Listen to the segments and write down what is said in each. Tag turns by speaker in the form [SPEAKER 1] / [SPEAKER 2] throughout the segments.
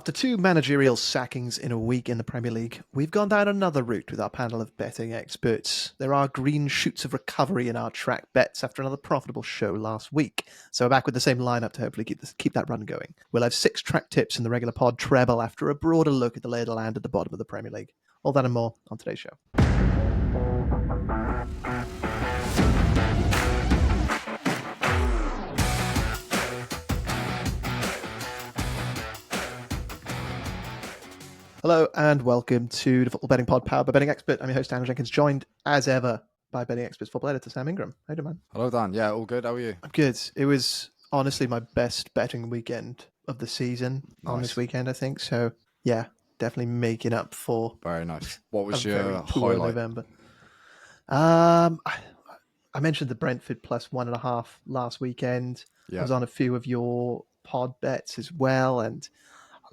[SPEAKER 1] After two managerial sackings in a week in the Premier League, we've gone down another route with our panel of betting experts. There are green shoots of recovery in our track bets after another profitable show last week. So we're back with the same lineup to hopefully keep that run going. We'll have 6 track tips in the regular pod treble after a broader look at the lay of the land at the bottom of the Premier League. All that and more on today's show. Hello and welcome to the Football Betting Pod powered by Betting Expert. I'm your host, Daniele Jenkins, joined as ever by Betting Expert's football editor, Sam Ingram. How you doing, man?
[SPEAKER 2] Hello, Dan. Yeah, all good. How are you?
[SPEAKER 1] I'm good. It was honestly my best betting weekend of the season on this weekend, I think. So, yeah, definitely making up for
[SPEAKER 2] very nice. What was
[SPEAKER 1] a
[SPEAKER 2] your
[SPEAKER 1] very poor
[SPEAKER 2] highlight?
[SPEAKER 1] November. I mentioned the Brentford plus 1.5 last weekend. I was on a few of your pod bets as well, and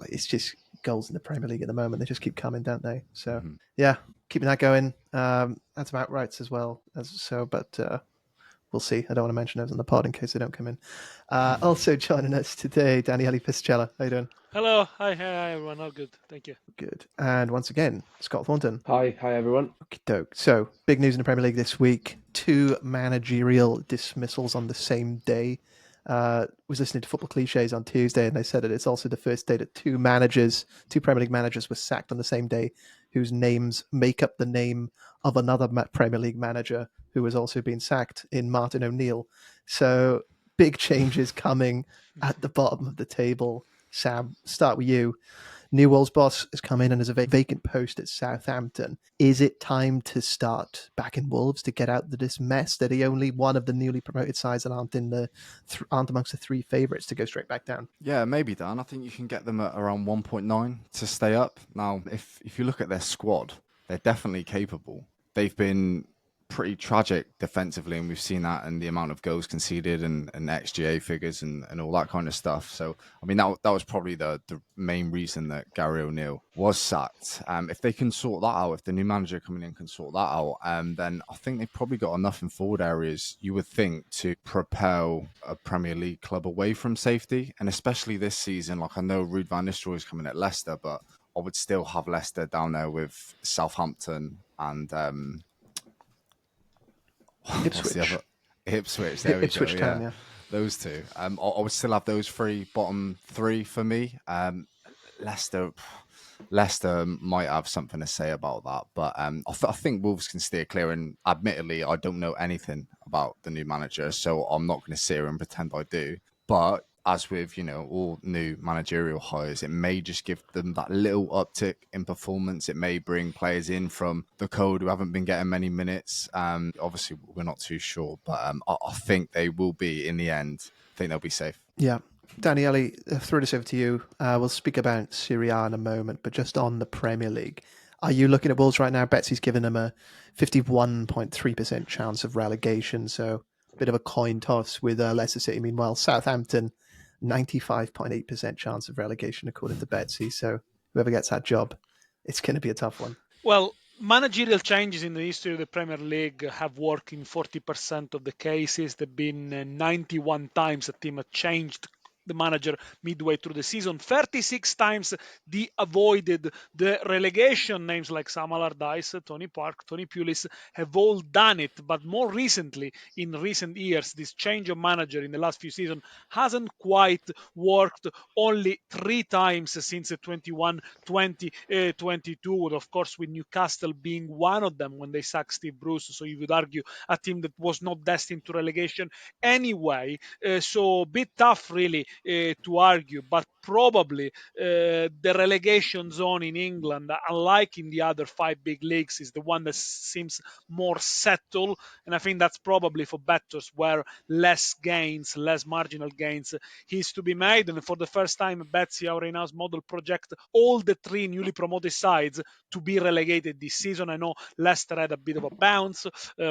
[SPEAKER 1] it's just goals in the Premier League at the moment. They just keep coming, don't they? So, yeah, keeping that going. That's about right as well. But we'll see. I don't want to mention those on the pod in case they don't come in. Also joining us today, Daniele Fisichella. How you doing?
[SPEAKER 3] Hello. Hi, everyone. All good. Thank you.
[SPEAKER 1] Good. And once again, Scott Thornton.
[SPEAKER 4] Hi everyone.
[SPEAKER 1] Okey-doke. So, big news in the Premier League this week. 2 managerial dismissals on the same day. Was listening to Football Cliches on Tuesday, and they said that it's also the first day that 2 Premier League managers were sacked on the same day, whose names make up the name of another Premier League manager who has also been sacked in Martin O'Neill. So big changes coming at the bottom of the table. Sam, start with you. New Wolves boss has come in and has a vacant post at Southampton. Is it time to start backing Wolves to get out of this mess? That he only one of the newly promoted sides that aren't amongst the 3 favourites to go straight back down?
[SPEAKER 2] Yeah, maybe, Dan. I think you can get them at around 1.9 to stay up. Now, if you look at their squad, they're definitely capable. They've been pretty tragic defensively, and we've seen that in the amount of goals conceded and XGA figures and all that kind of stuff. So, I mean, that was probably the main reason that Gary O'Neill was sacked. If they can sort that out, if the new manager coming in can sort that out, then I think they've probably got enough in forward areas, you would think, to propel a Premier League club away from safety. And especially this season, like I know Ruud van Nistelrooy is coming at Leicester, but I would still have Leicester down there with Southampton and
[SPEAKER 1] Ipswich.
[SPEAKER 2] There we
[SPEAKER 1] Ipswich
[SPEAKER 2] go.
[SPEAKER 1] Town, yeah.
[SPEAKER 2] Those 2. I would still have those 3 bottom 3 for me. Leicester might have something to say about that, but I think Wolves can steer clear. And admittedly, I don't know anything about the new manager, so I'm not going to sit here and pretend I do. But as with, all new managerial hires, it may just give them that little uptick in performance. It may bring players in from the code who haven't been getting many minutes. Obviously, we're not too sure, but I think they will be, in the end, I think they'll be safe.
[SPEAKER 1] Yeah. Daniele, throw this over to you. We'll speak about Serie A in a moment, but just on the Premier League, are you looking at Wolves right now? Betsy's given them a 51.3% chance of relegation, so a bit of a coin toss with Leicester City. Meanwhile, Southampton, 95.8% chance of relegation according to Betsy. So whoever gets that job, it's going to be a tough one.
[SPEAKER 3] Well, managerial changes in the history of the Premier League have worked in 40% of the cases. There have been 91 times a team has changed the manager midway through the season. 36 times they avoided the relegation. Names like Sam Allardyce, Tony Park, Tony Pulis have all done it. But more recently, in recent years, this change of manager in the last few seasons hasn't quite worked. Only 3 times since 21-20, 22, of course, with Newcastle being one of them when they sacked Steve Bruce. So you would argue a team that was not destined to relegation anyway. So a bit tough, really, to argue, but probably the relegation zone in England, unlike in the other 5 big leagues, is the one that seems more settled, and I think that's probably for bettors where less marginal gains is to be made. And for the first time, Betsy, our in-house model, project all the 3 newly promoted sides to be relegated this season. I know Leicester had a bit of a bounce.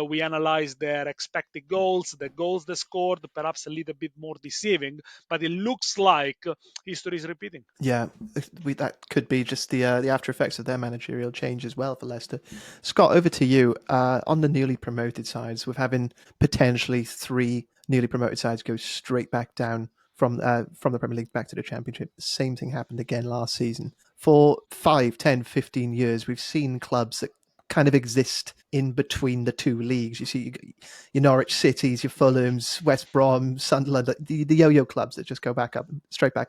[SPEAKER 3] We analyzed their expected goals, the goals they scored, perhaps a little bit more deceiving, but it looks like history is repeating.
[SPEAKER 1] Yeah, that could be just the after effects of their managerial change as well for Leicester. Scott, over to you. On the newly promoted sides, with having potentially 3 newly promoted sides go straight back down from the Premier League back to the Championship. The same thing happened again last season. For 5, 10, 15 years, we've seen clubs that kind of exist in between the two leagues. You see your Norwich Cities, your Fulhams, West Brom, Sunderland, the yo-yo clubs that just go back up and straight back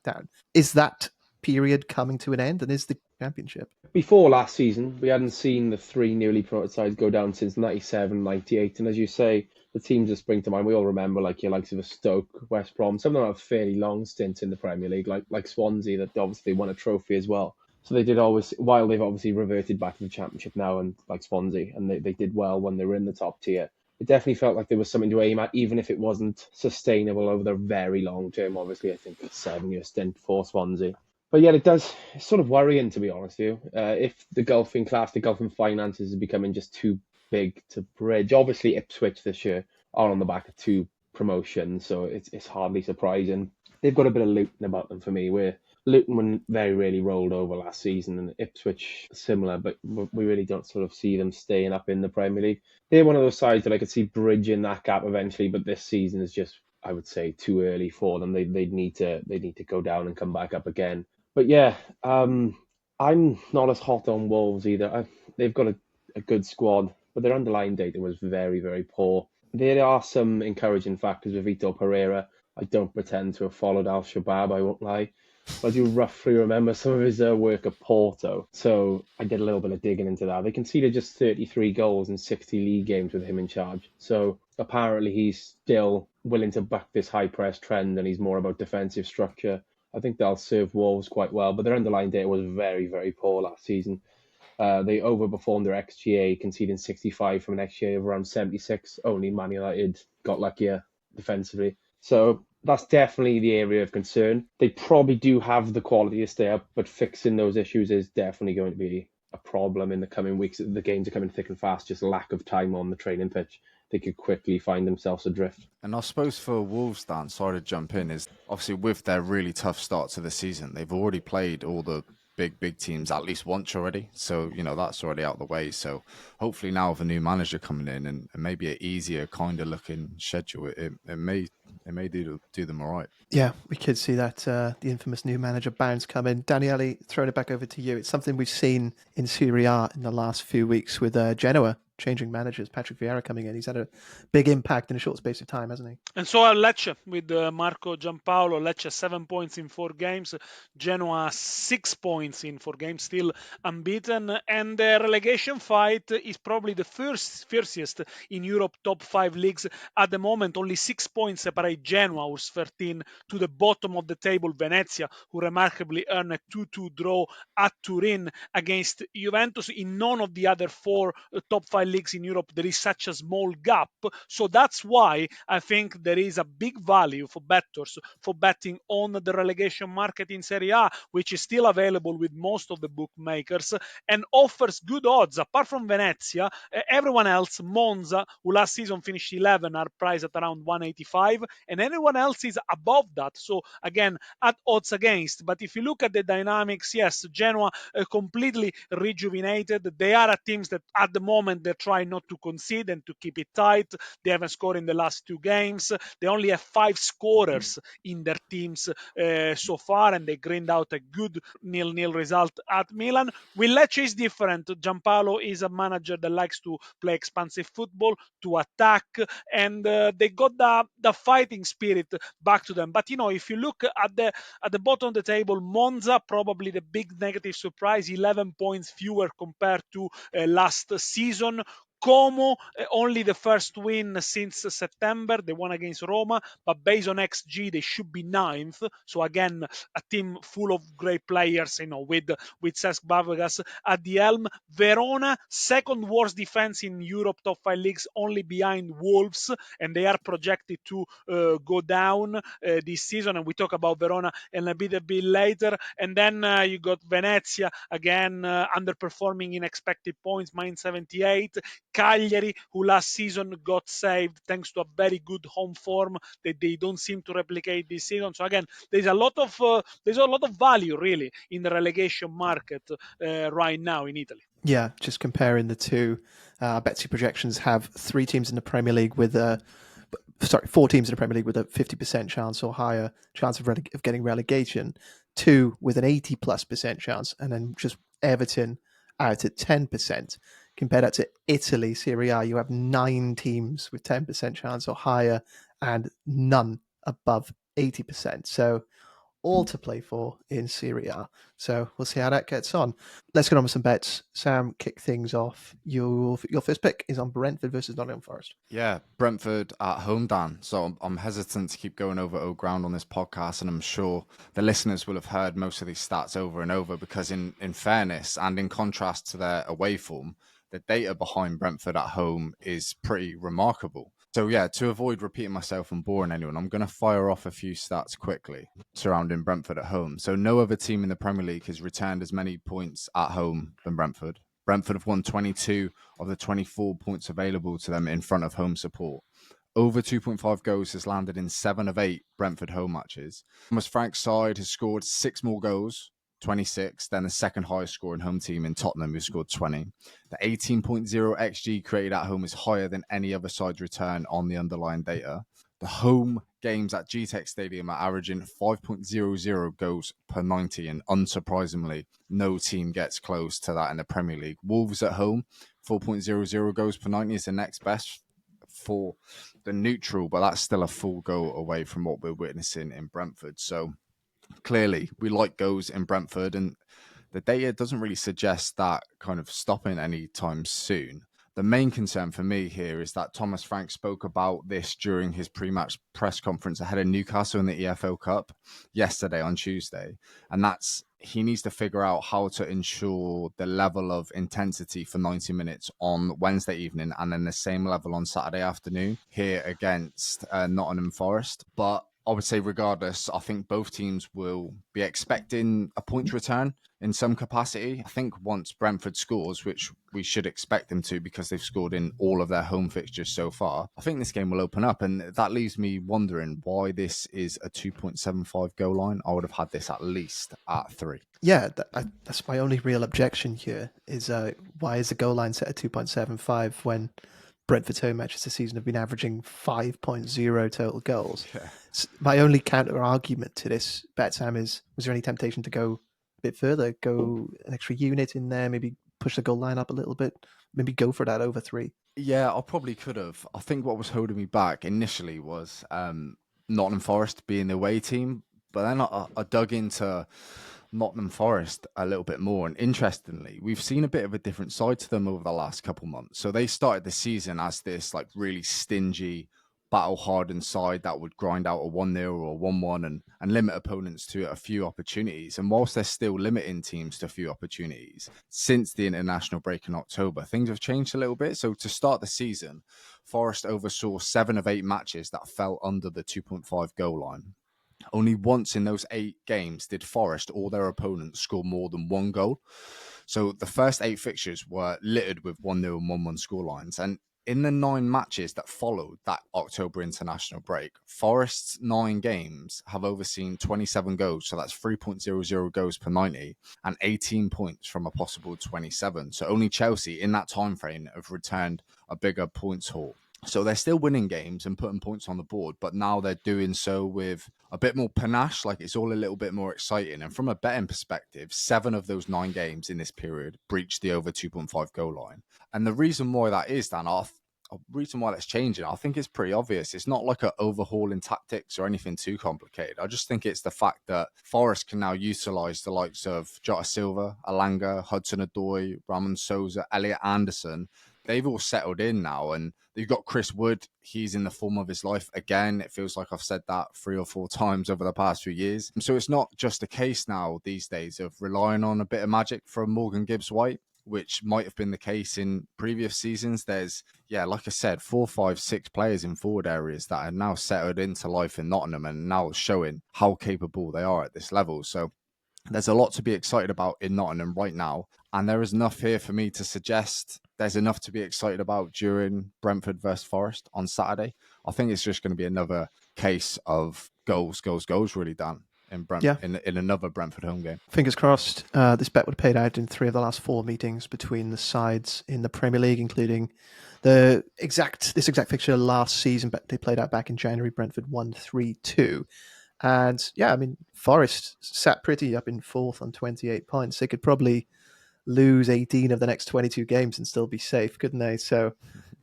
[SPEAKER 1] down. Is that period coming to an end, and is the Championship?
[SPEAKER 4] Before last season, we hadn't seen the three newly promoted sides go down since 97, 98. And as you say, the teams that spring to mind, we all remember, like your likes of a Stoke, West Brom. Some of them have fairly long stints in the Premier League, like Swansea, that obviously won a trophy as well. So they did always, while they've obviously reverted back to the Championship now, and like Swansea, and they did well when they were in the top tier. It definitely felt like there was something to aim at, even if it wasn't sustainable over the very long term. Obviously, I think a 7-year stint for Swansea. But yeah, it's sort of worrying, to be honest with you. If the golfing finances are becoming just too big to bridge. Obviously, Ipswich this year are on the back of 2 promotions, so it's hardly surprising. They've got a bit of Luton about them for me, where Luton very rarely rolled over last season, and Ipswich similar, but we really don't sort of see them staying up in the Premier League. They're one of those sides that I could see bridging that gap eventually, but this season is just, I would say, too early for them. They need to go down and come back up again. But yeah, I'm not as hot on Wolves either. They've got a good squad, but their underlying data was very, very poor. There are some encouraging factors with Vitor Pereira. I don't pretend to have followed Al-Shabaab, I won't lie. But I do roughly remember some of his work at Porto. So I did a little bit of digging into that. They conceded just 33 goals in 60 league games with him in charge. So apparently he's still willing to buck this high press trend, and he's more about defensive structure. I think they'll serve Wolves quite well, but their underlying data was very, very poor last season. They overperformed their XGA, conceding 65 from an XGA of around 76. Only Man United got luckier defensively. So that's definitely the area of concern. They probably do have the quality to stay up, but fixing those issues is definitely going to be a problem in the coming weeks. The games are coming thick and fast, just lack of time on the training pitch. They could quickly find themselves adrift.
[SPEAKER 2] And I suppose for Wolves, Dan, sorry to jump in, is obviously with their really tough start to the season, they've already played all the big teams at least once already. So, that's already out of the way. So hopefully now with a new manager coming in and maybe an easier kind of looking schedule, it may do them all right.
[SPEAKER 1] Yeah, we could see that the infamous new manager bounce come in. Daniele, throwing it back over to you. It's something we've seen in Serie A in the last few weeks with Genoa changing managers. Patrick Vieira coming in. He's had a big impact in a short space of time, hasn't he?
[SPEAKER 3] And so are Lecce with Marco Giampaolo. Lecce 7 points in 4 games. Genoa 6 points in 4 games, still unbeaten. And the relegation fight is probably the fiercest in Europe top 5 leagues at the moment. Only 6 points separate Genoa, who's 13, to the bottom of the table, Venezia, who remarkably earned a 2-2 draw at Turin against Juventus. In none of the other 4 top 5 leagues in Europe, there is such a small gap. So that's why I think there is a big value for bettors for betting on the relegation market in Serie A, which is still available with most of the bookmakers and offers good odds. Apart from Venezia, everyone else, Monza, who last season finished 11, are priced at around 185, and everyone else is above that. So again, at odds against. But if you look at the dynamics, yes, Genoa completely rejuvenated. They are a teams that at the moment they try not to concede and to keep it tight. They haven't scored in the last 2 games. They only have 5 scorers in their teams so far, and they grind out a good 0-0 result at Milan. With Lecce is different. Giampaolo is a manager that likes to play expansive football, to attack, and they got the fighting spirit back to them. But if you look at the bottom of the table, Monza, probably the big negative surprise, 11 points fewer compared to last season. Como, only the first win since September. They won against Roma, but based on XG, they should be 9th. So again, a team full of great players, with Cesc Fabregas at the helm. Verona, second worst defense in Europe top 5 leagues, only behind Wolves, and they are projected to go down this season. And we talk about Verona and a bit later. And then you got Venezia, again, underperforming in expected points, -78. Cagliari, who last season got saved thanks to a very good home form that they don't seem to replicate this season. So again, there's a lot of value really in the relegation market right now in Italy.
[SPEAKER 1] Yeah, just comparing the two, Betsy projections have 3 teams in the Premier League with 4 teams in the Premier League with a 50% chance or higher chance of getting relegation, 2 with an 80+% chance, and then just Everton out at 10%. Compare that to Italy, Serie A, you have 9 teams with 10% chance or higher and none above 80%. So all to play for in Serie A. So we'll see how that gets on. Let's get on with some bets. Sam, kick things off. Your first pick is on Brentford versus Nottingham Forest.
[SPEAKER 2] Yeah, Brentford at home, Dan. So I'm hesitant to keep going over old ground on this podcast, and I'm sure the listeners will have heard most of these stats over and over because in fairness and in contrast to their away form, the data behind Brentford at home is pretty remarkable. So yeah, to avoid repeating myself and boring anyone, I'm going to fire off a few stats quickly surrounding Brentford at home. So no other team in the Premier League has returned as many points at home than Brentford. Brentford have won 22 of the 24 points available to them in front of home support. Over 2.5 goals has landed in 7 of 8 Brentford home matches. Thomas Frank's side has scored 6 more goals, 26, than the second highest scoring home team in Tottenham, who scored 20. The 18.0 XG created at home is higher than any other side's return on the underlying data. The home games at Gtech Stadium are averaging 5.00 goals per 90, and unsurprisingly, no team gets close to that in the Premier League. Wolves at home, 4.00 goals per 90 is the next best for the neutral, but that's still a full goal away from what we're witnessing in Brentford. So clearly, we like goals in Brentford, and the data doesn't really suggest that kind of stopping anytime soon. The main concern for me here is that Thomas Frank spoke about this during his pre-match press conference ahead of Newcastle in the EFL Cup yesterday on Tuesday. And that's he needs to figure out how to ensure the level of intensity for 90 minutes on Wednesday evening and then the same level on Saturday afternoon here against Nottingham Forest. But I would say regardless, I think both teams will be expecting a point return in some capacity. I think once Brentford scores, which we should expect them to because they've scored in all of their home fixtures so far, I think this game will open up. And that leaves me wondering why this is a 2.75 goal line. I would have had this at least at 3.
[SPEAKER 1] Yeah, that's my only real objection here is why is the goal line set at 2.75 when Brentford's home matches this season have been averaging 5.0 total goals?
[SPEAKER 2] Yeah.
[SPEAKER 1] My only counter argument to this bet, Sam, is was there any temptation to go a bit further, go an extra unit in there, maybe push the goal line up a little bit, maybe go for that over 3?
[SPEAKER 2] Yeah, I probably could have. I think what was holding me back initially was Nottingham Forest being the away team, but then I dug into Nottingham Forest a little bit more, and interestingly, we've seen a bit of a different side to them over the last couple months. So they started the season as this like really stingy, battle-hardened side that would grind out a 1-0 or 1-1 and limit opponents to a few opportunities. And whilst they're still limiting teams to a few opportunities, since the international break in October, things have changed a little bit. So to start the season, Forest oversaw 7 of 8 matches that fell under the 2.5 goal line. Only once in those 8 games did Forest or their opponents score more than 1 goal. So the first 8 fixtures were littered with 1-0 and 1-1 scorelines. And in the 9 matches that followed that October international break, Forest's 9 games have overseen 27 goals. So that's 3.00 goals per 90 and 18 points from a possible 27. So only Chelsea in that time frame have returned a bigger points haul. So they're still winning games and putting points on the board, but now they're doing so with a bit more panache, like it's all a little bit more exciting. And from a betting perspective, 7 of those 9 games in this period breached the over 2.5 goal line. And the reason why that is, Dan, a reason why that's changing, I think it's pretty obvious. It's not like an overhaul in tactics or anything too complicated. I just think it's the fact that Forest can now utilise the likes of Jota Silva, Alanga, Hudson-Odoi, Ramon Souza, Elliot Anderson. They've all settled in now, and you've got Chris Wood. He's in the form of his life again. It feels like I've said that 3 or 4 times over the past few years. So it's not just a case now these days of relying on a bit of magic from Morgan Gibbs-White, which might have been the case in previous seasons. There's, like I said, 4, 5, 6 players in forward areas that are now settled into life in Nottingham and now showing how capable they are at this level. So there's a lot to be excited about in Nottingham right now. And there is enough here for me to suggest there's enough to be excited about during Brentford versus Forest on Saturday. I think it's just going to be another case of goals, really, Dan, in another Brentford home game.
[SPEAKER 1] Fingers crossed. This bet would have paid out in 3 of the last 4 meetings between the sides in the Premier League, including this exact fixture last season. But they played out back in January. Brentford won 3-2. And yeah, I mean, Forest sat pretty up in 4th on 28 points. They could probably lose 18 of the next 22 games and still be safe, couldn't they? So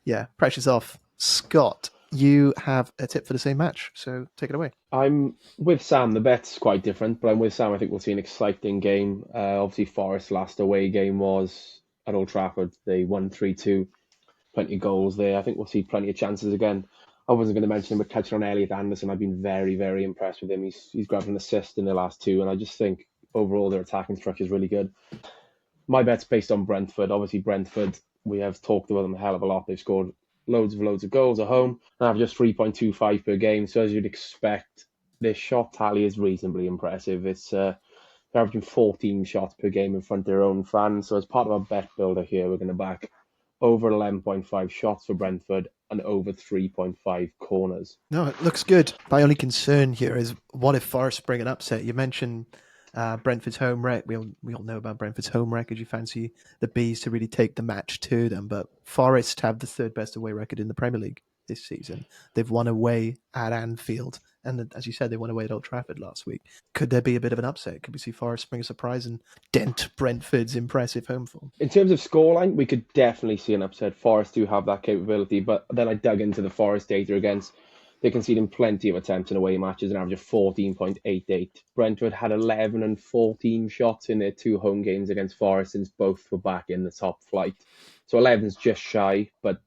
[SPEAKER 1] yeah, pressure's off. Scott, you have a tip for the same match, so take it away.
[SPEAKER 4] I'm with Sam. The bet's quite different, but I'm with Sam. I think we'll see an exciting game. Obviously, Forest's last away game was at Old Trafford. They won 3-2. Plenty of goals there. I think we'll see plenty of chances again. I wasn't going to mention him, but touching on Elliot Anderson, I've been very, very impressed with him. He's grabbed an assist in the last 2, and I just think overall their attacking structure is really good. My bet's based on Brentford. Obviously, Brentford, we have talked about them a hell of a lot. They've scored loads of goals at home and have just 3.25 per game. So as you'd expect, their shot tally is reasonably impressive. It's they're averaging 14 shots per game in front of their own fans. So as part of our bet builder here, we're going to back over 11.5 shots for Brentford and over 3.5 corners.
[SPEAKER 1] No, it looks good. My only concern here is what if Forest bring an upset? You mentioned Brentford's home rec. We all know about Brentford's home record. You fancy the Bees to really take the match to them, but Forest have the 3rd best away record in the Premier League this season. They've won away at Anfield, and as you said, they won away at Old Trafford last week. Could there be a bit of an upset? Could we see Forest bring a surprise and dent Brentford's impressive home form?
[SPEAKER 4] In terms of scoreline, we could definitely see an upset. Forest do have that capability, but then I dug into the Forest data against. They're conceding plenty of attempts in away matches, an average of 14.88. Brentford had 11 and 14 shots in their 2 home games against Forest since both were back in the top flight. So 11's just shy, but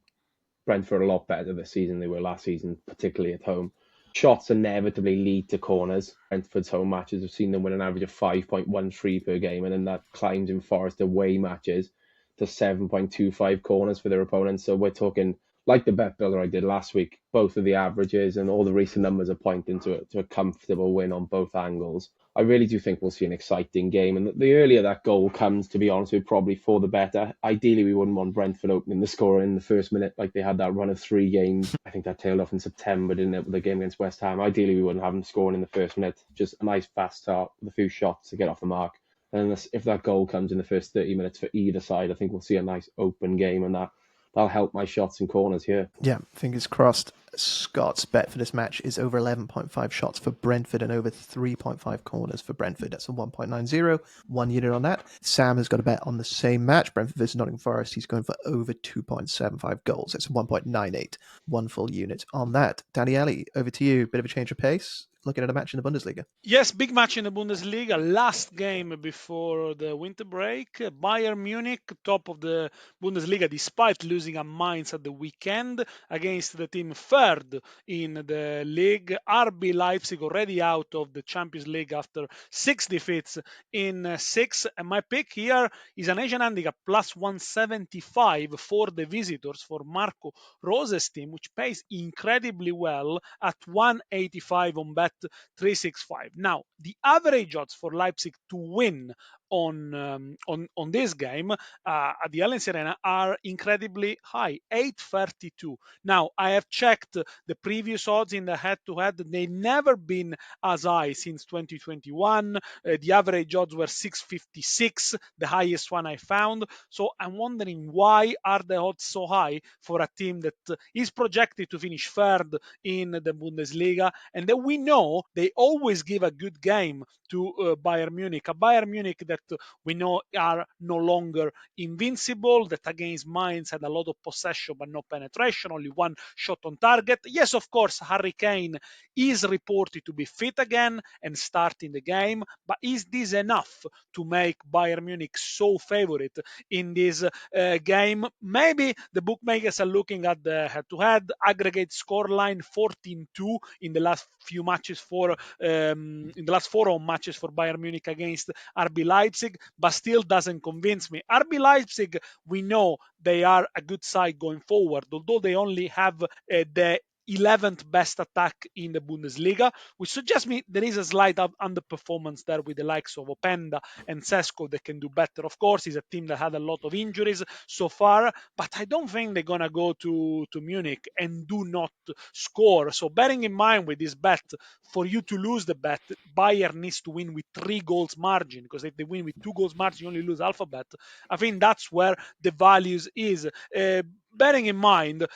[SPEAKER 4] Brentford are a lot better this season than they were last season, particularly at home. Shots inevitably lead to corners. Brentford's home matches have seen them win an average of 5.13 per game, and then that climbs in Forest away matches to 7.25 corners for their opponents. So we're talking, like the bet builder I did last week, both of the averages and all the recent numbers are pointing to a comfortable win on both angles. I really do think we'll see an exciting game. And the earlier that goal comes, to be honest with you, probably for the better. Ideally, we wouldn't want Brentford opening the score in the first minute like they had that run of 3 games. I think that tailed off in September, didn't it, with the game against West Ham. Ideally, we wouldn't have them scoring in the first minute. Just a nice fast start with a few shots to get off the mark. And if that goal comes in the first 30 minutes for either side, I think we'll see a nice open game, and that'll help my shots and corners here.
[SPEAKER 1] Yeah, fingers crossed. Scott's bet for this match is over 11.5 shots for Brentford and over 3.5 corners for Brentford. That's a 1.90, 1 unit on that. Sam has got a bet on the same match, Brentford versus Nottingham Forest. He's going for over 2.75 goals. That's a 1.98, 1 full unit on that. Daniele, over to you. Bit of a change of pace. Looking at a match in the Bundesliga.
[SPEAKER 3] Yes, big match in the Bundesliga. Last game before the winter break. Bayern Munich, top of the Bundesliga, despite losing at Mainz at the weekend against the team 3rd in the league. RB Leipzig already out of the Champions League after 6 defeats in 6. And my pick here is an Asian handicap plus 175 for the visitors for Marco Rose's team, which pays incredibly well at 185 on bet 365. Now, the average odds for Leipzig to win on this game at the Allianz Arena are incredibly high, 832. Now, I have checked the previous odds in the head-to-head. They've never been as high since 2021. The average odds were 656, the highest one I found. So I'm wondering, why are the odds so high for a team that is projected to finish 3rd in the Bundesliga, and that we know they always give a good game to Bayern Munich, a Bayern Munich that we know are no longer invincible, that against Mainz had a lot of possession but no penetration, only 1 shot on target. Yes, of course, Harry Kane is reported to be fit again and starting the game, but is this enough to make Bayern Munich so favorite in this game? Maybe the bookmakers are looking at the head-to-head aggregate scoreline 14-2 in the last few matches for in the last 4 home matches for Bayern Munich against RB Leipzig, but still doesn't convince me. RB Leipzig, we know they are a good side going forward, although they only have the 11th best attack in the Bundesliga, which suggests me there is a slight underperformance there with the likes of Openda and Sesko that can do better. Of course, it's a team that had a lot of injuries so far, but I don't think they're going to go to Munich and do not score. So bearing in mind with this bet, for you to lose the bet, Bayern needs to win with 3 goals margin, because if they win with 2 goals margin, you only lose half a bet. I think that's where the values is. Bearing in mind,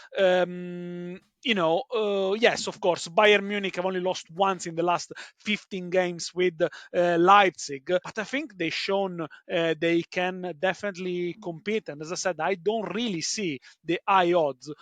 [SPEAKER 3] yes, of course, Bayern Munich have only lost once in the last 15 games with Leipzig, but I think they've shown they can definitely compete. And as I said, I don't really see the high odds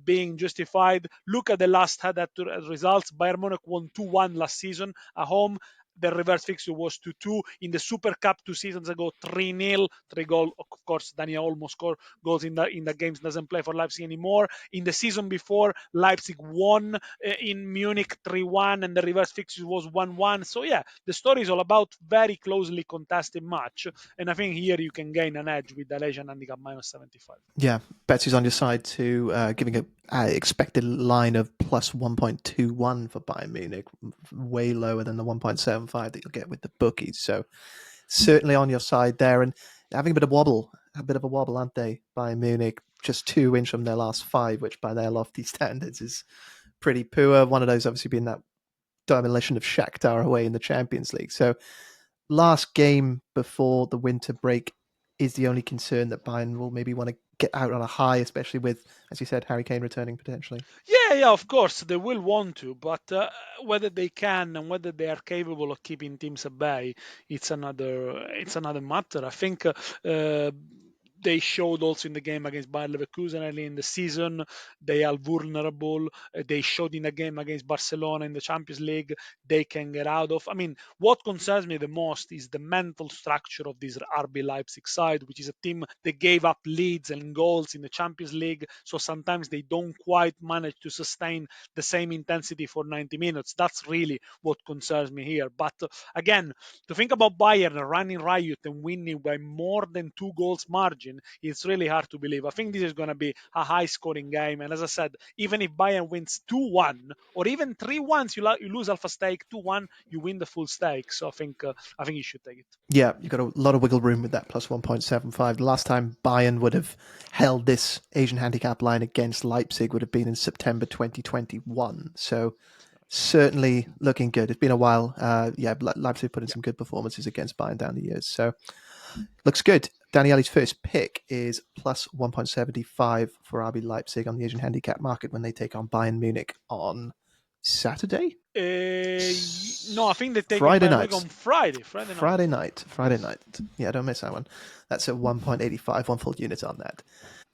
[SPEAKER 3] being justified. Look at the last head-to-head results. Bayern Munich won 2-1 last season at home. The reverse fixture was 2-2. In the Super Cup 2 seasons ago, 3-0. 3 goal. Of course, Daniele almost scored goals in the games, doesn't play for Leipzig anymore. In the season before, Leipzig won in Munich 3-1, and the reverse fixture was 1-1. So yeah, the story is all about very closely contested match, and I think here you can gain an edge with the Asian handicap -75.
[SPEAKER 1] Yeah, Betsy's on your side too, giving a expected line of plus 1.21 for Bayern Munich, way lower than the 1.75 that you'll get with the bookies. So certainly on your side there, and having a bit of a wobble, aren't they? Bayern Munich, just 2 wins from their last 5, which by their lofty standards is pretty poor. One of those obviously being that demolition of Shakhtar away in the Champions League. So last game before the winter break is the only concern that Bayern will maybe want to get out on a high, especially with, as you said, Harry Kane returning potentially.
[SPEAKER 3] Yeah, of course they will want to, but whether they can and whether they are capable of keeping teams at bay, it's another matter. I think they showed also in the game against Bayer Leverkusen early in the season they are vulnerable. They showed in the game against Barcelona in the Champions League they can get out of. I mean, what concerns me the most is the mental structure of this RB Leipzig side, which is a team that gave up leads and goals in the Champions League. So sometimes they don't quite manage to sustain the same intensity for 90 minutes. That's really what concerns me here. But again, to think about Bayern running riot and winning by more than 2 goals margin, it's really hard to believe. I think this is going to be a high scoring game. And as I said, even if Bayern wins 2-1 or even 3-1, you lose half a stake. 2-1, you win the full stake. So I think you should take it.
[SPEAKER 1] Yeah, you've got a lot of wiggle room with that plus 1.75. The last time Bayern would have held this Asian handicap line against Leipzig would have been in September 2021. So certainly looking good. It's been a while. Leipzig put in some good performances against Bayern down the years. So looks good. Daniele's first pick is plus 1.75 for RB Leipzig on the Asian handicap market when they take on Bayern Munich on Saturday?
[SPEAKER 3] No, I think they take
[SPEAKER 1] Friday
[SPEAKER 3] Bayern
[SPEAKER 1] night.
[SPEAKER 3] Munich on Friday.
[SPEAKER 1] Friday night. Yeah, don't miss that one. That's at 1.85, 1 full unit on that.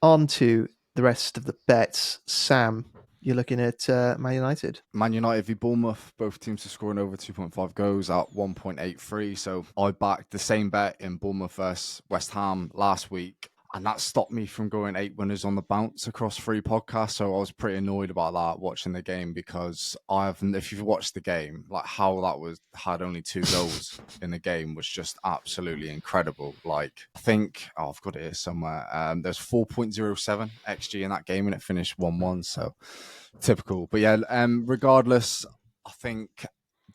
[SPEAKER 1] On to the rest of the bets. Sam, you're looking at Man United.
[SPEAKER 2] Man United v Bournemouth, both teams are scoring over 2.5 goals at 1.83. So I backed the same bet in Bournemouth versus West Ham last week, and that stopped me from going 8 winners on the bounce across 3 podcasts. So I was pretty annoyed about that watching the game, because if you've watched the game, like how that had only 2 goals in the game was just absolutely incredible. Like, I think, I've got it here somewhere. There's 4.07 XG in that game and it finished 1-1. So typical. But yeah, regardless, I think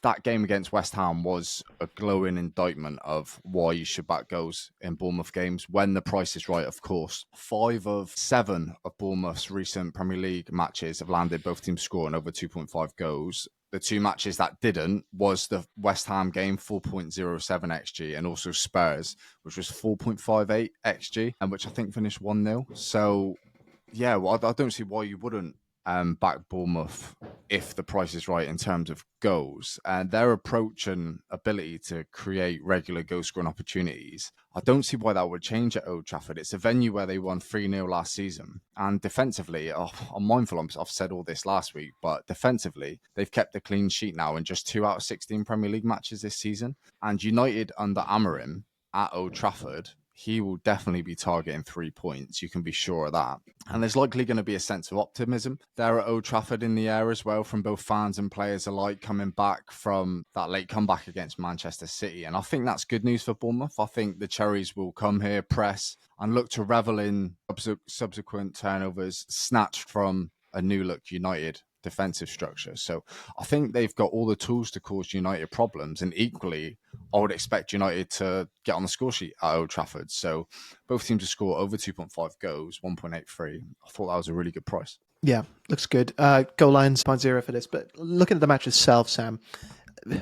[SPEAKER 2] that game against West Ham was a glowing indictment of why you should back goals in Bournemouth games when the price is right, of course. 5 of 7 of Bournemouth's recent Premier League matches have landed both teams scoring over 2.5 goals. The 2 matches that didn't was the West Ham game, 4.07 XG, and also Spurs, which was 4.58 XG, and which I think finished 1-0. So yeah, well, I don't see why you wouldn't back Bournemouth if the price is right in terms of goals. And their approach and ability to create regular goal scoring opportunities, I don't see why that would change at Old Trafford. It's a venue where they won 3-0 last season. And defensively, I'm mindful, I've said all this last week, but defensively, they've kept a clean sheet now in just 2 out of 16 Premier League matches this season. And United under Amorim at Old Trafford, he will definitely be targeting 3 points. You can be sure of that. And there's likely going to be a sense of optimism there at Old Trafford in the air as well, from both fans and players alike, coming back from that late comeback against Manchester City. And I think that's good news for Bournemouth. I think the Cherries will come here, press, and look to revel in subsequent turnovers snatched from a new look United defensive structure. So I think they've got all the tools to cause United problems. And equally, I would expect United to get on the score sheet at Old Trafford. So both teams to score over 2.5 goals, 1.83. I thought that was a really good price.
[SPEAKER 1] Yeah, looks good. Goal lines 0.0 for this. But looking at the match itself, Sam,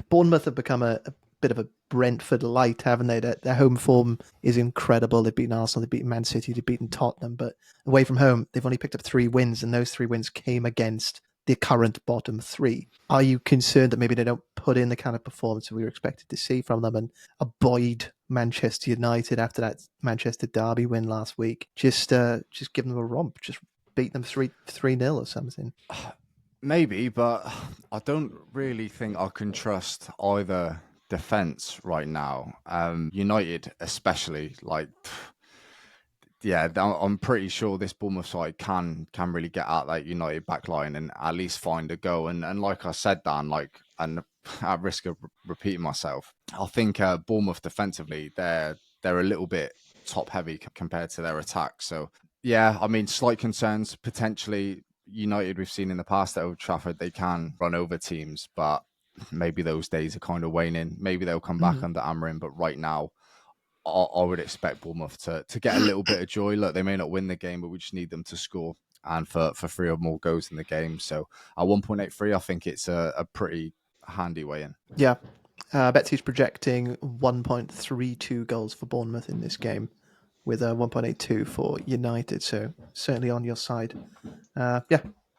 [SPEAKER 1] Bournemouth have become a bit of a Brentford light, haven't they? Their home form is incredible. They've beaten Arsenal, they've beaten Man City, they've beaten Tottenham, but away from home, they've only picked up 3 wins, and those 3 wins came against the current bottom 3. Are you concerned that maybe they don't put in the kind of performance we were expected to see from them and avoid Manchester United after that Manchester derby win last week? Just give them a romp, just beat them 3-0 or something.
[SPEAKER 2] Maybe, but I don't really think I can trust either defense right now. United especially, I'm pretty sure this Bournemouth side can really get at that United backline and at least find a goal. And like I said, Dan, and at risk of repeating myself, I think Bournemouth defensively, they're a little bit top heavy compared to their attack. So yeah, I mean, slight concerns potentially. United, we've seen in the past at Old Trafford, they can run over teams, but maybe those days are kind of waning. Maybe they'll come back under Amorim, but right now, I would expect Bournemouth to get a little bit of joy. Look, they may not win the game, but we just need them to score and for 3 or more goals in the game. So at 1.83, I think it's a pretty handy way in.
[SPEAKER 1] Yeah. Betsy's projecting 1.32 goals for Bournemouth in this game, with a 1.82 for United. So certainly on your side.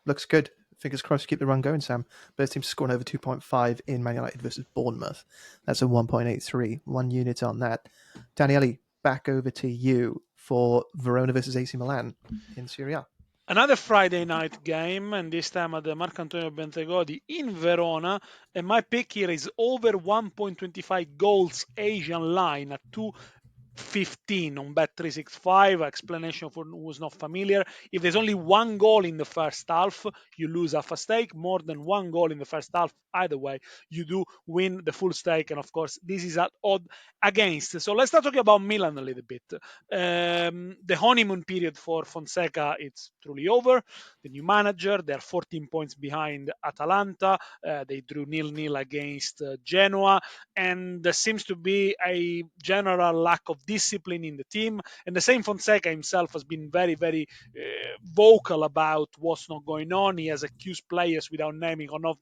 [SPEAKER 1] Looks good. Fingers crossed, keep the run going, Sam. Both teams scoring over 2.5 in Man United versus Bournemouth. That's a 1.83. 1 unit on that. Daniele, back over to you for Verona versus AC Milan in Serie A.
[SPEAKER 3] Another Friday night game, and this time at the Marcantonio Bentegodi in Verona. And my pick here is over 1.25 goals Asian line at 2.15 on Bet365. Explanation for who's not familiar. If there's only 1 goal in the first half, you lose half a stake. More than 1 goal in the first half, either way, you do win the full stake. And of course, this is at odd against. So let's start talking about Milan a little bit. The honeymoon period for Fonseca, it's truly over. The new manager, they're 14 points behind Atalanta. They drew 0-0 against Genoa. And there seems to be a general lack of discipline in the team. And the same Fonseca himself has been very, very vocal about what's not going on. He has accused players without naming or not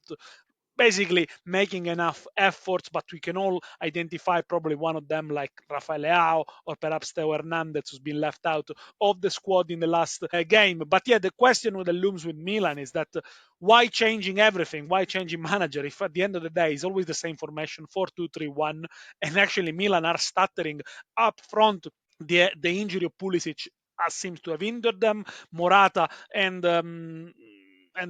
[SPEAKER 3] basically making enough efforts, but we can all identify probably one of them like Rafael Leao or perhaps Theo Hernandez, who's been left out of the squad in the last game. But yeah, the question that looms with Milan is that why changing everything? Why changing manager? If at the end of the day it's always the same formation, 4-2-3-1, and actually Milan are stuttering up front. The injury of Pulisic seems to have hindered them. Morata and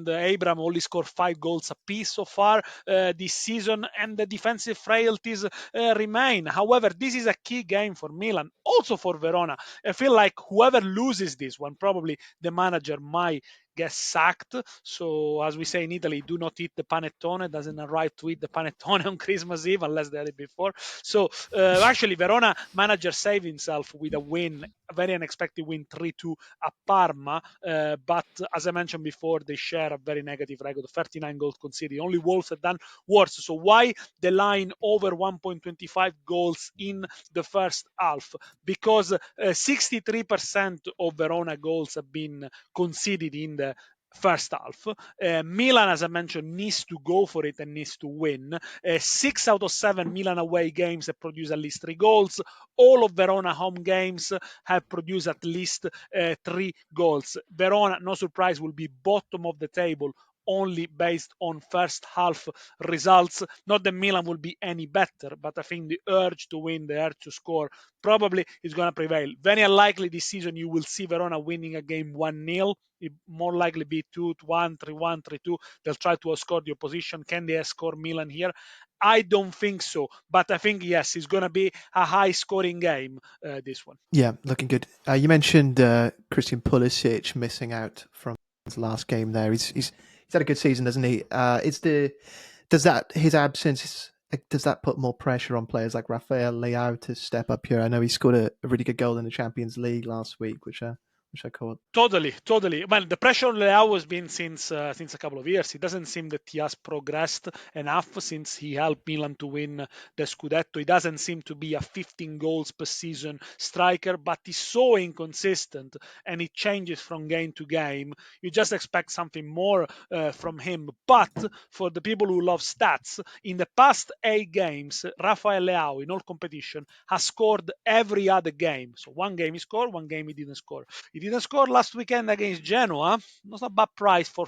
[SPEAKER 3] Abraham only scored 5 goals apiece so far this season, and the defensive frailties remain. However, this is a key game for Milan, also for Verona. I feel like whoever loses this one, probably the manager might get sacked. So, as we say in Italy, do not eat the panettone. It doesn't arrive to eat the panettone on Christmas Eve unless they had it before. So, actually, Verona manager saved himself with a win, a very unexpected win, 3-2 at Parma. But as I mentioned before, they share a very negative record, 39 goals conceded. Only Wolves have done worse. So, why the line over 1.25 goals in the first half? Because 63% of Verona goals have been conceded in the first half. Milan, as I mentioned, needs to go for it and needs to win. 6 out of 7 Milan away games have produced at least 3 goals. All of Verona home games have produced at least 3 goals. Verona, no surprise, will be bottom of the table only based on first half results. Not that Milan will be any better, but I think the urge to win, the urge to score probably is going to prevail. Very unlikely this season you will see Verona winning a game 1-0. It more likely be 2-1, 3-1, 3-2. They'll try to outscore the opposition. Can they outscore Milan here? I don't think so, but I think, yes, it's going to be a high-scoring game, this one.
[SPEAKER 1] Yeah, looking good. You mentioned Christian Pulisic missing out from his last game there. He's had a good season, doesn't he? His absence, does that put more pressure on players like Rafael Leao to step up here? I know he scored a really good goal in the Champions League last week, which which I caught.
[SPEAKER 3] Totally. Well, the pressure on Leao has been since a couple of years. It doesn't seem that he has progressed enough since he helped Milan to win the Scudetto. He doesn't seem to be a 15 goals per season striker, but he's so inconsistent and it changes from game to game. You just expect something more from him. But for the people who love stats, in the past 8 games, Rafael Leao in all competition has scored every other game. So one game he scored, one game he didn't score. He didn't score last weekend against Genoa. Not a bad price for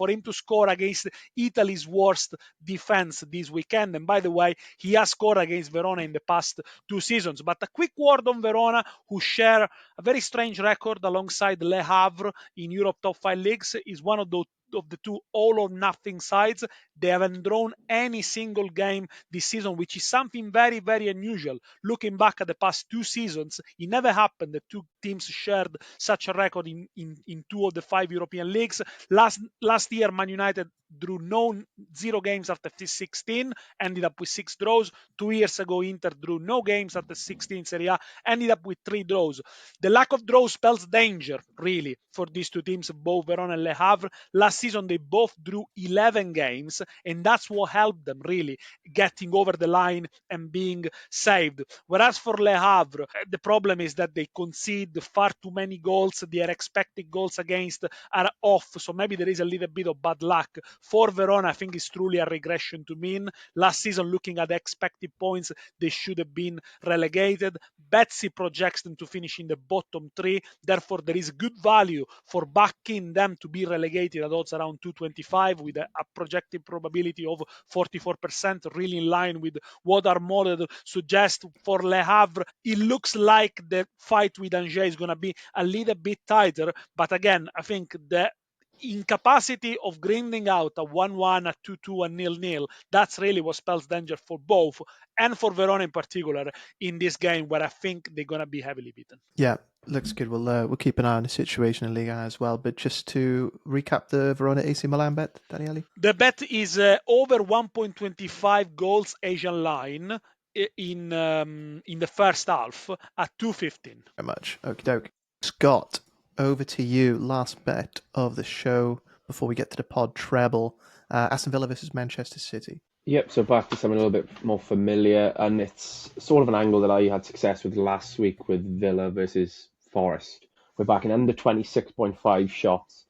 [SPEAKER 3] him to score against Italy's worst defense this weekend. And by the way, he has scored against Verona in the past 2 seasons. But a quick word on Verona, who share a very strange record alongside Le Havre in Europe top 5 leagues, is one of the 2 all or nothing sides. They haven't drawn any single game this season, which is something very, very unusual. Looking back at the past 2 seasons, it never happened that 2 teams shared such a record in 2 of the 5 European leagues. Last year, Man United drew 0 games after 16, ended up with 6 draws. 2 years ago, Inter drew no games after 16 Serie A, ended up with 3 draws. The lack of draws spells danger, really, for these 2 teams, both Verona and Le Havre. Last season, they both drew 11 games, and that's what helped them, really, getting over the line and being saved. Whereas for Le Havre, the problem is that they concede far too many goals. Their expected goals against are off, so maybe there is a little bit of bad luck. For Verona, I think it's truly a regression to mean. Last season, looking at the expected points, they should have been relegated. Betsy projects them to finish in the bottom 3. Therefore, there is good value for backing them to be relegated at odds around 225 with a projected probability of 44%, really in line with what our model suggests. For Le Havre, it looks like the fight with Angers is going to be a little bit tighter. But again, I think the incapacity of grinding out a 1-1, a 2-2, a 0-0, that's really what spells danger for both, and for Verona in particular, in this game where I think they're going to be heavily beaten.
[SPEAKER 1] Yeah, looks good. We'll keep an eye on the situation in Liga as well. But just to recap the Verona AC Milan bet, Daniele?
[SPEAKER 3] The bet is over 1.25 goals Asian line in the first half at 2.15.
[SPEAKER 1] Very much. Okie doke. Scott, over to you. Last bet of the show before we get to the pod treble. Aston Villa versus Manchester City.
[SPEAKER 4] Yep, so back to something a little bit more familiar, and it's sort of an angle that I had success with last week with Villa versus Forest. We're back in under 26.5 shots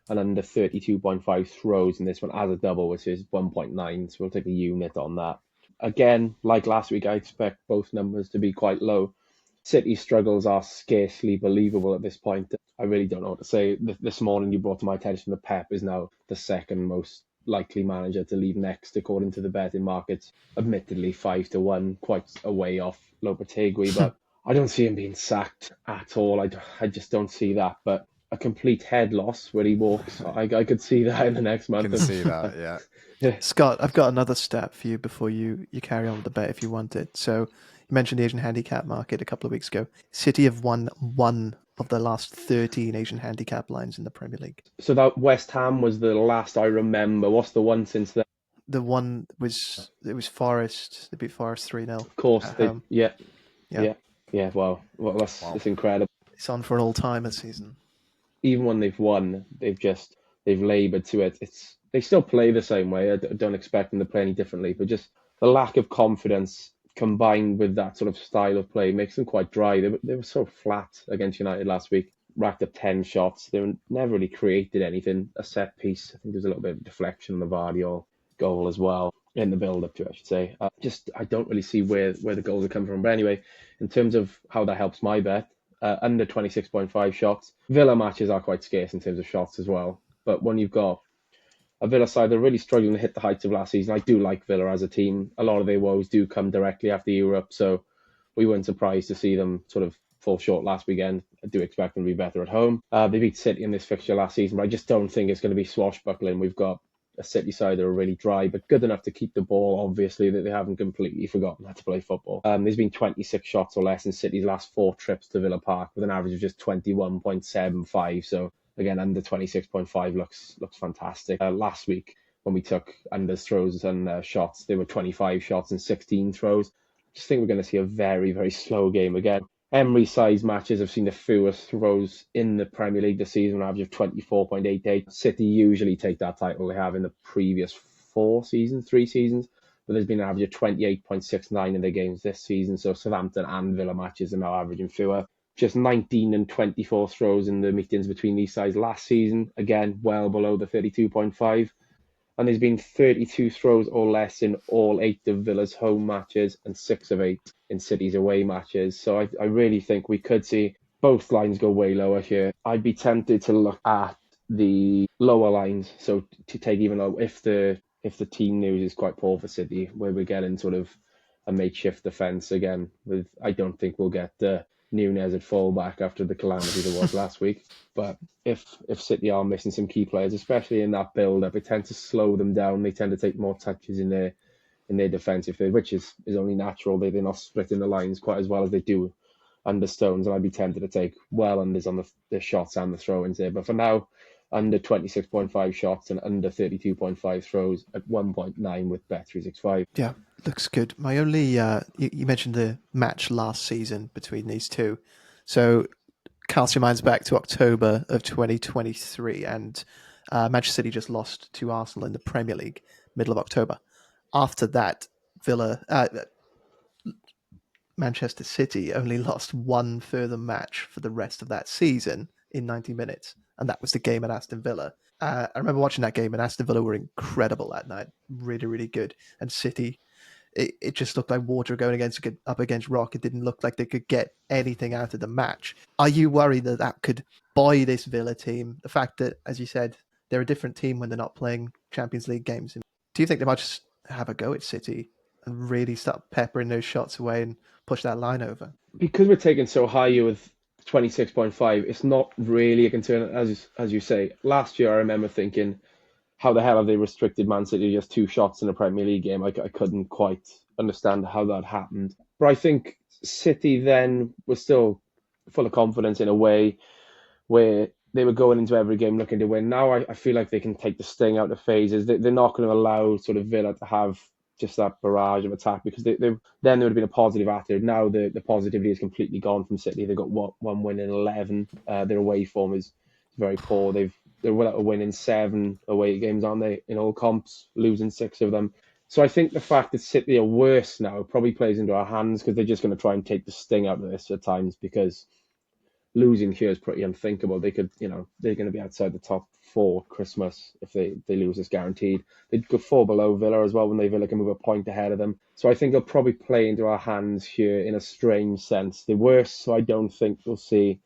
[SPEAKER 4] and under 32.5 throws in this one as a double, which is 1.9, so we'll take a unit on that. Again, like last week, I expect both numbers to be quite low. City's struggles are scarcely believable at this point. I really don't know what to say. This morning you brought to my attention that Pep is now the second most likely manager to leave next, according to the betting markets. Admittedly, 5-1, quite a way off Lopetegui, but I don't see him being sacked at all. I just don't see that. But a complete head loss where he walks, I could see that in the next month.
[SPEAKER 2] I can see that, yeah.
[SPEAKER 1] Scott, I've got another stat for you before you carry on with the bet if you want it. So you mentioned the Asian handicap market a couple of weeks ago. City have won 1 of the last 13 Asian handicap lines in the Premier League.
[SPEAKER 4] So that West Ham was the last I remember. What's the one since then?
[SPEAKER 1] The one was Forest. They beat Forest 3-0.
[SPEAKER 4] Of course, yeah. Well, that's incredible.
[SPEAKER 1] It's on for an all-timer season.
[SPEAKER 4] Even when they've won, they've laboured to it. They still play the same way. I don't expect them to play any differently, but just the lack of confidence combined with that sort of style of play makes them quite dry. They were so flat against United last week. Racked up 10 shots. They never really created anything. A set piece. I think there's a little bit of deflection on the Vardy goal as well in the build-up to it, I should say. I don't really see where the goals are coming from. But anyway, in terms of how that helps my bet, under 26.5 shots. Villa matches are quite scarce in terms of shots as well. But when you've got a Villa side that are really struggling to hit the heights of last season, I do like Villa as a team. A lot of their woes do come directly after Europe, so we weren't surprised to see them sort of fall short last weekend. I do expect them to be better at home. They beat City in this fixture last season, but I just don't think it's going to be swashbuckling. We've got a City side that are really dry, but good enough to keep the ball, obviously, that they haven't completely forgotten how to play football. There's been 26 shots or less in City's last 4 trips to Villa Park with an average of just 21.75. So again, under 26.5 looks fantastic. Last week, when we took unders, throws and shots, there were 25 shots and 16 throws. I just think we're going to see a very, very slow game again. Emery-sized matches have seen the fewest throws in the Premier League this season, an average of 24.88. City usually take that title. They have in the previous 3 seasons, but there's been an average of 28.69 in their games this season. So Southampton and Villa matches are now averaging fewer. Just 19 and 24 throws in the meetings between these sides last season. Again, well below the 32.5. And there's been 32 throws or less in all 8 of Villa's home matches and 6 of 8 in City's away matches. So I really think we could see both lines go way lower here. I'd be tempted to look at the lower lines. So to take, even though if the team news is quite poor for City, where we're getting sort of a makeshift defence again. I don't think we'll get Nunez at fullback after the calamity there was last week. But if City are missing some key players, especially in that build-up, it tends to slow them down. They tend to take more touches in their defensive third, which is only natural. They're not splitting the lines quite as well as they do under Stones, and I'd be tempted to take well unders on the shots and the throw-ins there. But for now, under 26.5 shots and under 32.5 throws at 1.9 with Bet365.
[SPEAKER 1] Yeah, looks good. My only, you mentioned the match last season between these two. So cast your minds back to October of 2023, and Manchester City just lost to Arsenal in the Premier League, middle of October. After that, Manchester City only lost one further match for the rest of that season in 90 minutes, and that was the game at Aston Villa. I remember watching that game, and Aston Villa were incredible that night, really, really good. And City, it just looked like water going up against rock. It didn't look like they could get anything out of the match. Are you worried that could buy this Villa team? The fact that, as you said, they're a different team when they're not playing Champions League games. Do you think they might just have a go at City and really start peppering those shots away and push that line over?
[SPEAKER 4] Because we're taking so high here with 26.5, it's not really a concern, as you say. Last year, I remember thinking, how the hell have they restricted Man City to just 2 shots in a Premier League game? I couldn't quite understand how that happened. But I think City then was still full of confidence in a way where they were going into every game looking to win. Now I feel like they can take the sting out of phases. They're not going to allow sort of Villa to have just that barrage of attack, because then there would have been a positive attitude. Now the positivity is completely gone from City. They've got one win in 11. Their away form is very poor. They're without a win in 7 away games, aren't they? In all comps, losing 6 of them. So I think the fact that City are worse now probably plays into our hands, because they're just going to try and take the sting out of this at times, because losing here is pretty unthinkable. They could, they're going to be outside the top 4 Christmas if they lose this, guaranteed. They'd go 4 below Villa as well when Villa can move a point ahead of them. So I think they'll probably play into our hands here in a strange sense. They're worse, so I don't think we'll see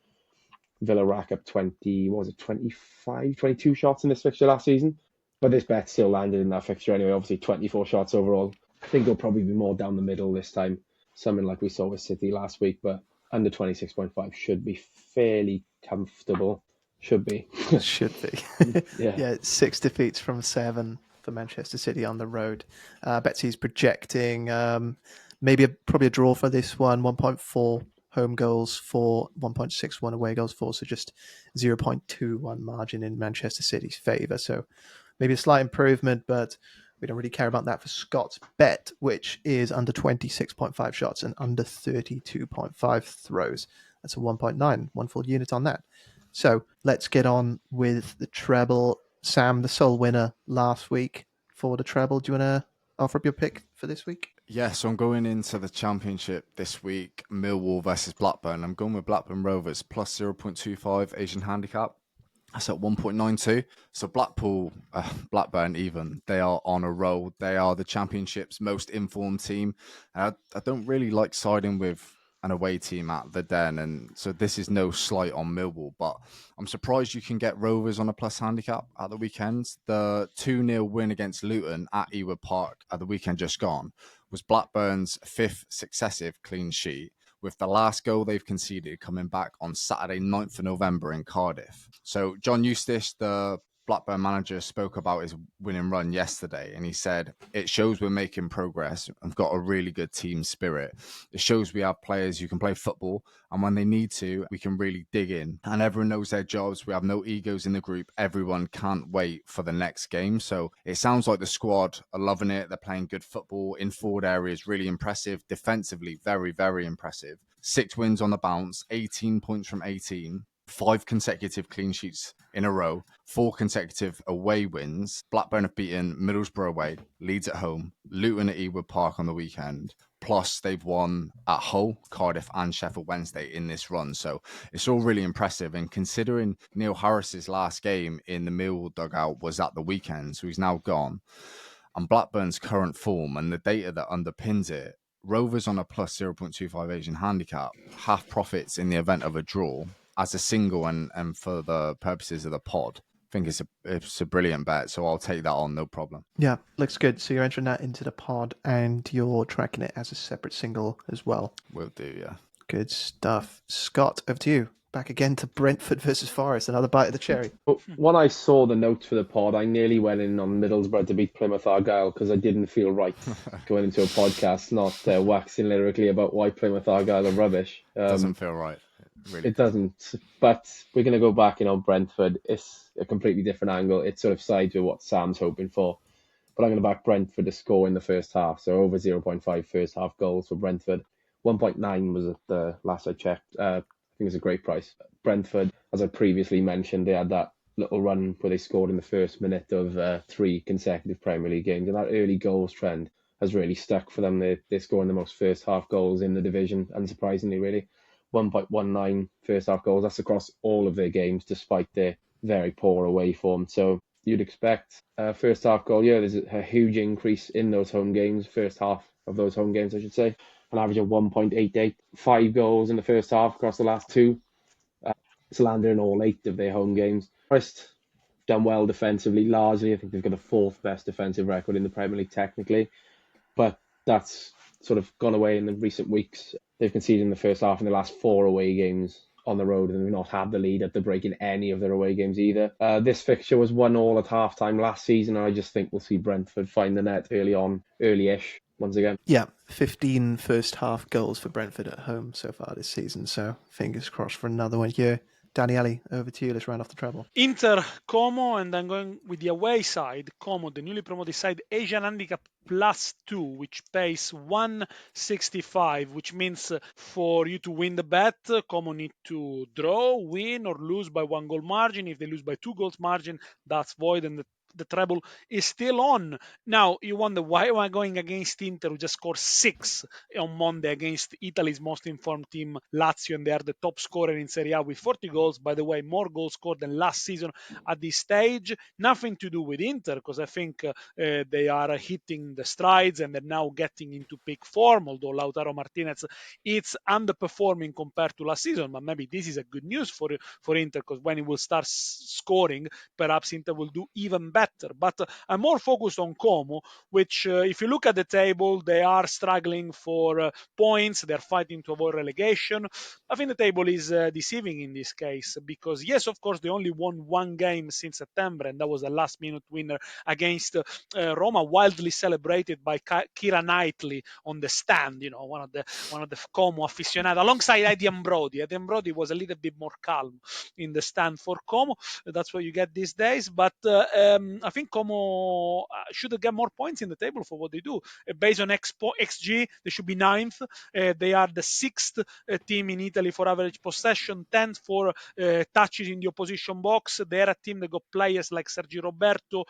[SPEAKER 4] Villa rack up 25, 22 shots in this fixture last season. But this bet still landed in that fixture anyway, obviously 24 shots overall. I think it'll probably be more down the middle this time, something like we saw with City last week, but under 26.5 should be fairly comfortable. Should be.
[SPEAKER 1] Should be. Yeah, 6 defeats from 7 for Manchester City on the road. Betsy's projecting probably a draw for this one, 1.4 home goals for, 1.61 away goals for, so just 0.21 margin in Manchester City's favour. So maybe a slight improvement, but we don't really care about that for Scott's bet, which is under 26.5 shots and under 32.5 throws. That's a 1.9, one full unit on that. So let's get on with the treble. Sam, the sole winner last week for the treble. Do you want to offer up your pick for this week?
[SPEAKER 2] Yeah, so I'm going into the Championship this week, Millwall versus Blackburn. I'm going with Blackburn Rovers plus 0.25 Asian handicap. That's at 1.92. So Blackburn even, they are on a roll. They are the Championship's most informed team. I don't really like siding with an away team at the Den, and so this is no slight on Millwall, but I'm surprised you can get Rovers on a plus handicap at the weekend. The 2-0 win against Luton at Ewood Park at the weekend just gone was Blackburn's 5th successive clean sheet, with the last goal they've conceded coming back on Saturday, 9th of November in Cardiff. So John Eustace, the Blackburn manager, spoke about his winning run yesterday, and he said, it shows we're making progress. I've got a really good team spirit. It shows we have players who can play football, and when they need to, we can really dig in. And everyone knows their jobs. We have no egos in the group. Everyone can't wait for the next game. So it sounds like the squad are loving it. They're playing good football in forward areas, really impressive. Defensively, very, very impressive. 6 wins on the bounce, 18 points from 18, 5 consecutive clean sheets in a row, 4 consecutive away wins. Blackburn have beaten Middlesbrough away, Leeds at home, Luton at Ewood Park on the weekend. Plus, they've won at Hull, Cardiff and Sheffield Wednesday in this run. So it's all really impressive. And considering Neil Harris's last game in the Millwall dugout was at the weekend, so he's now gone, and Blackburn's current form and the data that underpins it, Rovers on a plus 0.25 Asian handicap, half profits in the event of a draw as a single and for the purposes of the pod. I think it's a brilliant bet, so I'll take that on, no problem.
[SPEAKER 1] Yeah, looks good. So you're entering that into the pod and you're tracking it as a separate single as well.
[SPEAKER 2] Will do, yeah.
[SPEAKER 1] Good stuff. Scott, over to you. Back again to Brentford versus Forest. Another bite of the cherry.
[SPEAKER 4] But when I saw the notes for the pod, I nearly went in on Middlesbrough to beat Plymouth Argyle because I didn't feel right going into a podcast, not waxing lyrically about why Plymouth Argyle are rubbish.
[SPEAKER 2] Doesn't feel right. Really
[SPEAKER 4] it doesn't. But we're going to go back in on Brentford. It's a completely different angle. It sort of sides with what Sam's hoping for. But I'm going to back Brentford to score in the first half. So over 0.5 first half goals for Brentford. 1.9 was at the last I checked. I think it's a great price. Brentford, as I previously mentioned, they had that little run where they scored in the first minute of 3 consecutive Premier League games. And that early goals trend has really stuck for them. They're scoring the most first half goals in the division, unsurprisingly, really. 1.19 first half goals. That's across all of their games, despite their very poor away form. So you'd expect first half goal. Yeah, there's a huge increase in those home games, first half of those home games, I should say. An average of 1.88, 5 goals in the first half across the last 2. It's landed in all 8 of their home games. Forest done well defensively, largely. I think they've got the 4th best defensive record in the Premier League, technically. But that's sort of gone away in the recent weeks. They've conceded in the first half in the last 4 away games on the road, and they've not had the lead at the break in any of their away games either. This fixture was 1-1 at half-time last season, and I just think we'll see Brentford find the net early-ish, once again.
[SPEAKER 1] Yeah, 15 first half goals for Brentford at home so far this season, so fingers crossed for another one here. Daniele, over to you. Let's round off the treble.
[SPEAKER 3] Inter, Como, and I'm going with the away side. Como, the newly promoted side, Asian handicap +2, which pays 165, which means for you to win the bet, Como need to draw, win, or lose by 1 goal margin. If they lose by 2 goals margin, that's void, and the treble is still on. Now, you wonder, why am I going against Inter, who just scored 6 on Monday against Italy's most informed team, Lazio, and they are the top scorer in Serie A with 40 goals. By the way, more goals scored than last season at this stage. Nothing to do with Inter, because I think they are hitting the strides and they're now getting into peak form, although Lautaro Martinez it's underperforming compared to last season. But maybe this is a good news for Inter, because when he will start scoring, perhaps Inter will do even better. But I'm more focused on Como, which if you look at the table, they are struggling for points. They're fighting to avoid relegation. I think the table is deceiving in this case, because yes, of course, they only won 1 game since September, and that was a last minute winner against Roma, wildly celebrated by Kira Knightley on the stand, one of the Como aficionados, alongside Eddie Ambrodi. Eddie Ambrodi was a little bit more calm in the stand for Como. That's what you get these days. But I think Como should get more points in the table for what they do. Based on XG, they should be 9th. They are the 6th team in Italy for average possession, 10th for touches in the opposition box. They're a team that got players like Sergio Roberto,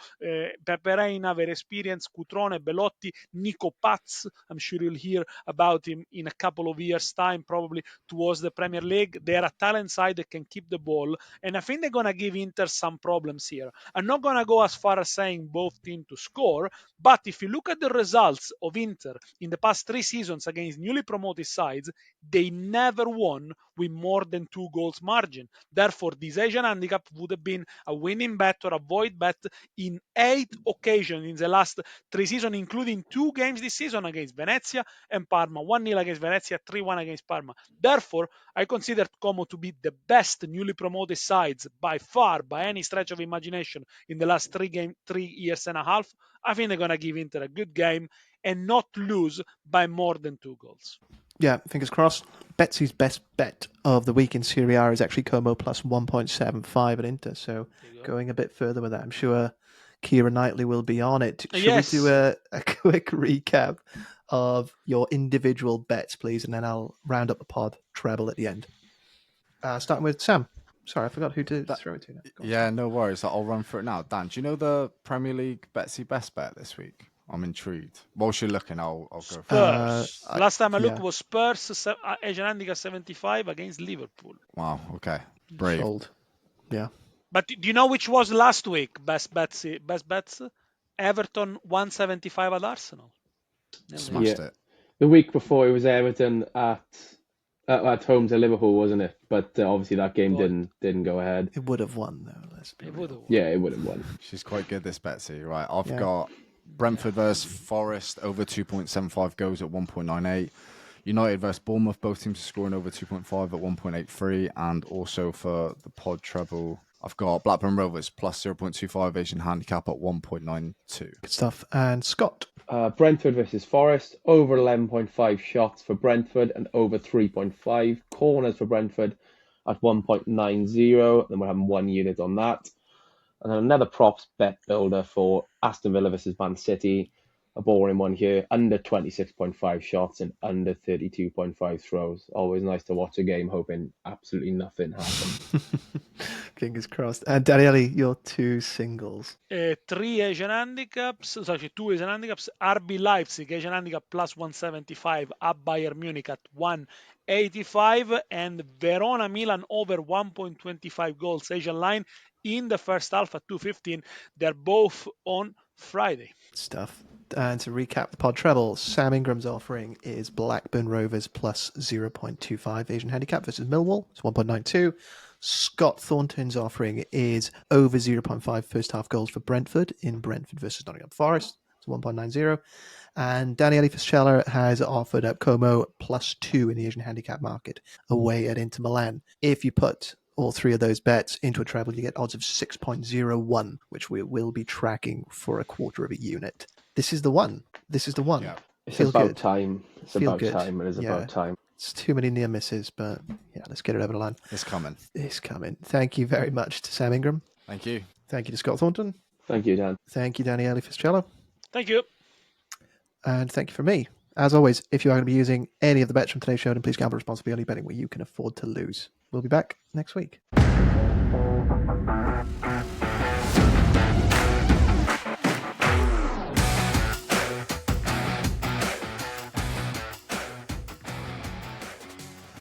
[SPEAKER 3] Pepe Reina, very experienced, Cutrone, Belotti, Nico Paz. I'm sure you'll hear about him in a couple of years' time, probably towards the Premier League. They're a talent side that can keep the ball, and I think they're going to give Inter some problems here. I'm not going to go as far as saying both teams to score, but if you look at the results of Inter in the past 3 seasons against newly promoted sides, they never won with more than 2 goals margin. Therefore, this Asian handicap would have been a winning bet or a void bet in 8 occasions in the last 3 seasons, including 2 games this season against Venezia and Parma, 1-0 against Venezia, 3-1 against Parma. Therefore, I consider Como to be the best newly promoted sides by far, by any stretch of imagination, in the last 3 years and a half. I think they're going to give Inter a good game and not lose by more than 2 goals.
[SPEAKER 1] Yeah, fingers crossed. Betsy's best bet of the week in Serie A is actually Como plus 1.75 at Inter. So going a bit further with that, I'm sure Kira Knightley will be on it. Should we do a quick recap of your individual bets, please, and then I'll round up the pod treble at the end. Starting with Sam. Sorry, I forgot who to throw it to now.
[SPEAKER 2] Yeah, no worries. I'll run through it now. Dan, do you know the Premier League Betsy best bet this week? I'm intrigued. Whilst you're looking, I'll go for it.
[SPEAKER 3] Spurs. Last time I looked was Spurs, Asian handicap 75 against Liverpool.
[SPEAKER 2] Wow, okay. Brave.
[SPEAKER 1] Sold. Yeah.
[SPEAKER 3] But do you know which was last week? Best bets? Everton 175 at Arsenal.
[SPEAKER 2] Smashed it.
[SPEAKER 4] The week before it was Everton at home to Liverpool, wasn't it? But obviously that game didn't go ahead.
[SPEAKER 1] It would have won, though. Let's be real.
[SPEAKER 4] Yeah, it would have won.
[SPEAKER 2] She's quite good, this Betsy. Right, I've got Brentford versus Forest over 2.75 goals at 1.98. United versus Bournemouth, both teams are scoring over 2.5 at 1.83. And also for the pod treble, I've got Blackburn Rovers plus 0.25 Asian handicap at 1.92.
[SPEAKER 1] Good stuff. And Scott.
[SPEAKER 4] Brentford versus Forest, over 11.5 shots for Brentford and over 3.5 corners for Brentford at 1.90. Then we're having 1 unit on that. And then another props bet builder for Aston Villa versus Man City. A boring one here, under 26.5 shots and under 32.5 throws. Always nice to watch a game hoping absolutely nothing happens.
[SPEAKER 1] Fingers crossed. And Daniele, your 2 singles.
[SPEAKER 3] 3 Asian handicaps, sorry, 2 Asian handicaps. RB Leipzig, Asian handicap plus 175, at Bayern Munich at 185, and Verona Milan over 1.25 goals Asian line in the first half at 215. They're both on Friday.
[SPEAKER 1] Stuff. And to recap the pod treble, Sam Ingram's offering is Blackburn Rovers plus 0.25 Asian handicap versus Millwall. It's 1.92. Scott Thornton's offering is over 0.5 first half goals for Brentford in Brentford versus Nottingham Forest. It's 1.90. And Daniele Fisichella has offered up Como plus 2 in the Asian handicap market away at Inter Milan. If you put all 3 of those bets into a treble, you get odds of 6.01, which we will be tracking for a quarter of a unit. This is the one.
[SPEAKER 2] Yeah.
[SPEAKER 4] It's about time. It's about time. It is about time.
[SPEAKER 1] It's too many near misses, but yeah, let's get it over the line.
[SPEAKER 2] It's coming.
[SPEAKER 1] Thank you very much to Sam Ingram.
[SPEAKER 2] Thank you.
[SPEAKER 1] Thank you to Scott Thornton.
[SPEAKER 4] Thank you, Dan.
[SPEAKER 1] Thank you, Daniele Fisichella.
[SPEAKER 3] Thank you.
[SPEAKER 1] And thank you from me. As always, if you are going to be using any of the bets from today's show, then please gamble responsibly, only betting where you can afford to lose. We'll be back next week.